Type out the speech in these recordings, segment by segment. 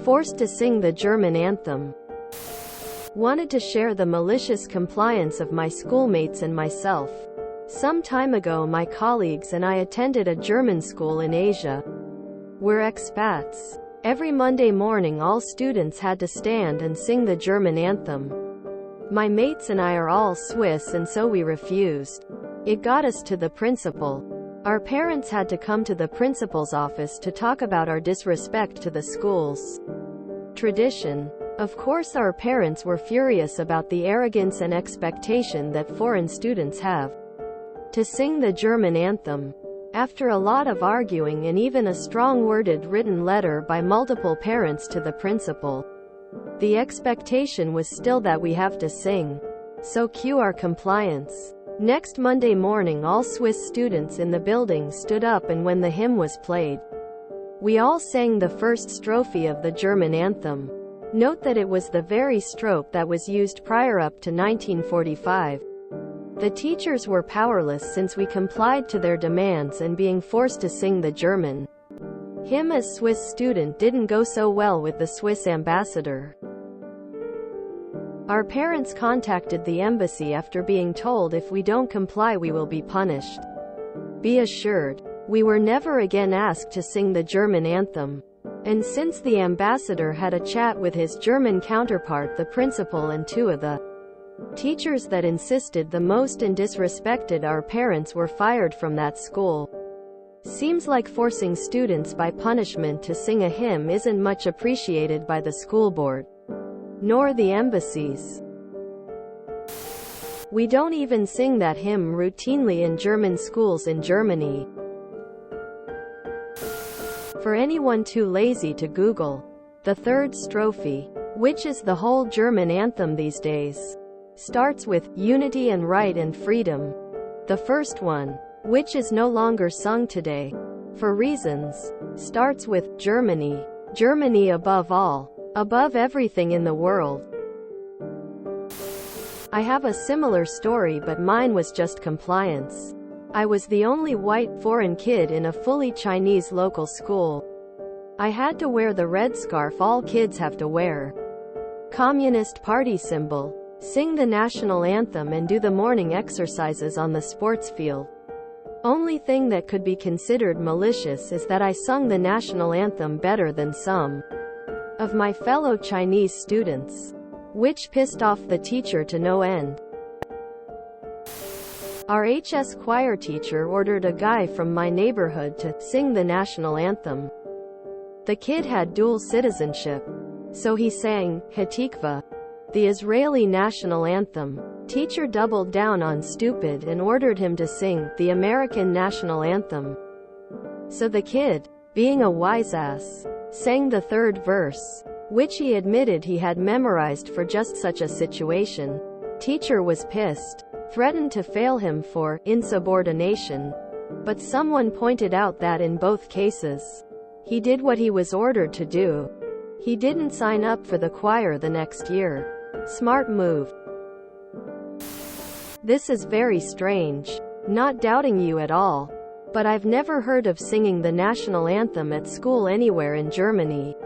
Forced to sing the German anthem. Wanted to share the malicious compliance of my schoolmates and myself. Some time ago my colleagues and I attended a German school in Asia. We're expats. Every Monday morning all students had to stand and sing the German anthem. My mates and I are all Swiss and so we refused. It got us to the principal. Our parents had to come to the principal's office to talk about our disrespect to the school's tradition. Of course our parents were furious about the arrogance and expectation that foreign students have to sing the German anthem. After a lot of arguing and even a strong-worded written letter by multiple parents to the principal, the expectation was still that we have to sing. So cue our compliance. Next Monday morning all Swiss students in the building stood up and when the hymn was played, we all sang the first strophe of the German anthem. Note that it was the very strophe that was used prior up to 1945. The teachers were powerless since we complied to their demands and being forced to sing the German hymn as Swiss student didn't go so well with the Swiss ambassador. Our parents contacted the embassy after being told if we don't comply we will be punished. Be assured, we were never again asked to sing the German anthem. And since the ambassador had a chat with his German counterpart the principal and two of the teachers that insisted the most and disrespected our parents were fired from that school. Seems like forcing students by punishment to sing a hymn isn't much appreciated by the school board, nor the embassies. We don't even sing that hymn routinely in German schools in Germany. For anyone too lazy to Google, the third strophe, which is the whole German anthem these days, starts with unity and right and freedom. The first one, which is no longer sung today, for reasons, starts with Germany. Germany above all. Above everything in the world. I have a similar story but mine was just compliance. I was the only white foreign kid in a fully Chinese local school. I had to wear the red scarf all kids have to wear. Communist Party symbol. Sing the national anthem and do the morning exercises on the sports field. Only thing that could be considered malicious is that I sung the national anthem better than some of my fellow Chinese students, which pissed off the teacher to no end. Our HS choir teacher ordered a guy from my neighborhood to sing the national anthem. The kid had dual citizenship, so he sang Hatikva, the Israeli national anthem. Teacher doubled down on stupid and ordered him to sing the American national anthem. So the kid, being a wise ass, sang the third verse, which he admitted he had memorized for just such a situation. Teacher was pissed, threatened to fail him for insubordination, but someone pointed out that in both cases, he did what he was ordered to do. He didn't sign up for the choir the next year. Smart move. This is very strange. Not doubting you at all, but I've never heard of singing the national anthem at school anywhere in Germany.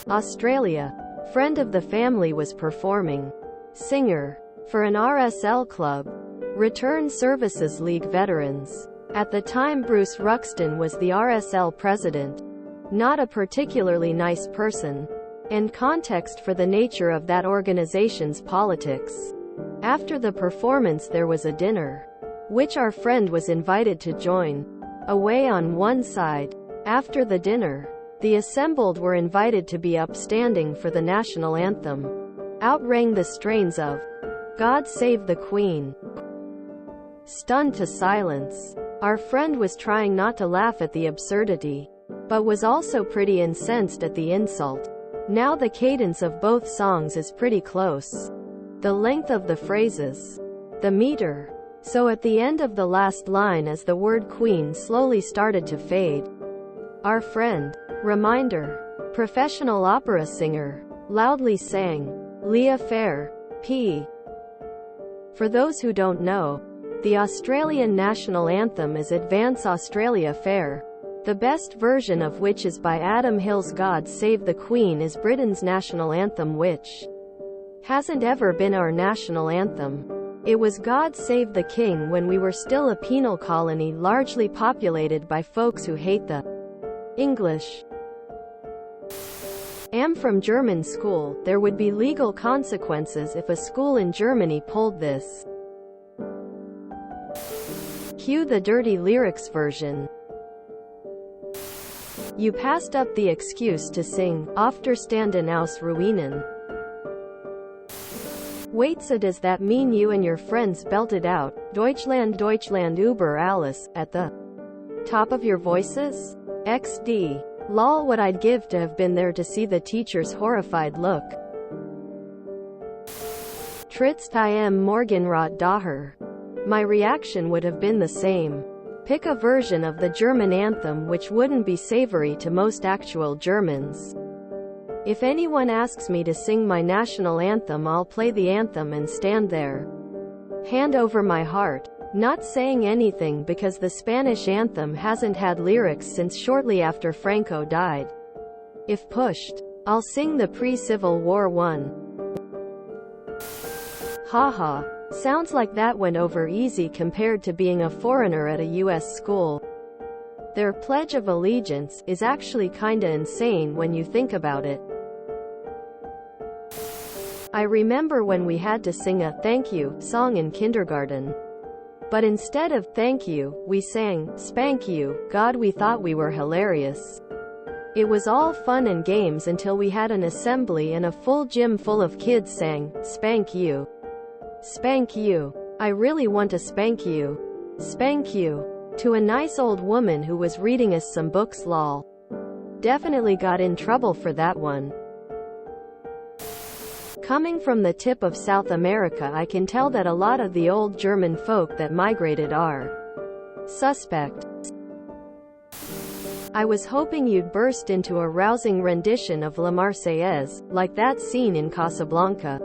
Australia. Friend of the family was performing. Singer. For an RSL club. Return Services League veterans. At the time Bruce Ruxton was the RSL president. Not a particularly nice person. And context for the nature of that organization's politics. After the performance there was a dinner, which our friend was invited to join. Away on one side. After the dinner, the assembled were invited to be upstanding for the national anthem. Out rang the strains of God Save the Queen. Stunned to silence. Our friend was trying not to laugh at the absurdity, but was also pretty incensed at the insult. Now the cadence of both songs is pretty close. The length of the phrases. The meter. So at the end of the last line as the word queen slowly started to fade, our friend, reminder, professional opera singer, loudly sang, Leah Fair, P. For those who don't know, the Australian national anthem is Advance Australia Fair. the best version of which is by Adam Hill's God Save the Queen, is Britain's national anthem, which hasn't ever been our national anthem. It was God Save the King when we were still a penal colony largely populated by folks who hate the English. Am from German school. There would be legal consequences if a school in Germany pulled this. Cue the dirty lyrics version. You passed up the excuse to sing Aufstanden aus Ruinen. Wait, so does that mean you and your friends belted out Deutschland, Deutschland über alles at the top of your voices? XD. Lol, what I'd give to have been there to see the teacher's horrified look. Trittst im Morgenrot daher. My reaction would have been the same. Pick a version of the German anthem which wouldn't be savory to most actual Germans. If anyone asks me to sing my national anthem, I'll play the anthem and stand there, hand over my heart, not saying anything, because the Spanish anthem hasn't had lyrics since shortly after Franco died. If pushed, I'll sing the pre-Civil War one. Haha. Sounds like that went over easy compared to being a foreigner at a US school. Their Pledge of Allegiance is actually kinda insane when you think about it. I remember when we had to sing a thank you song in kindergarten. But instead of thank you, we sang spank you. God, we thought we were hilarious. It was all fun and games until we had an assembly and a full gym full of kids sang spank you. Spank you. I really want to spank you. Spank you. To a nice old woman who was reading us some books, lol. Definitely got in trouble for that one. Coming from the tip of South America, I can tell that a lot of the old German folk that migrated are suspect. I was hoping you'd burst into a rousing rendition of La Marseillaise, like that scene in Casablanca.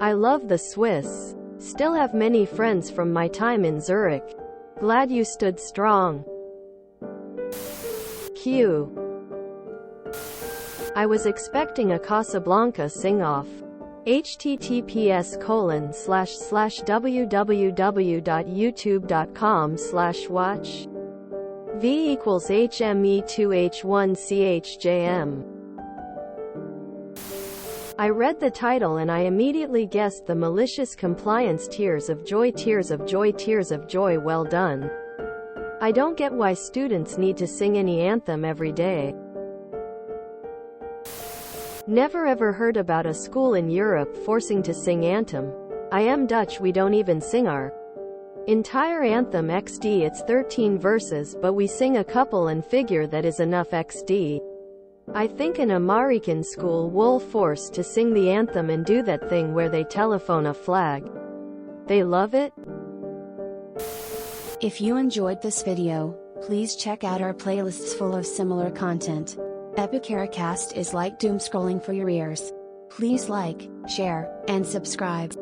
I love the Swiss. Still have many friends from my time in Zurich. Glad you stood strong. Q. I was expecting a Casablanca sing-off. https://www.youtube.com/watch v = HME2H1CHJM. I read the title and I immediately guessed the Malicious Compliance. Tears of joy, tears of joy, tears of joy. Well done. I don't get why students need to sing any anthem every day. Never ever heard about a school in Europe forcing to sing anthem. I am Dutch, we don't even sing our entire anthem XD. It's 13 verses, but we sing a couple and figure that is enough XD. I think an American school will force to sing the anthem and do that thing where they telephone a flag. They love it. If you enjoyed this video, please check out our playlists full of similar content. Epicaricast is like doom scrolling for your ears. Please like, share, and subscribe.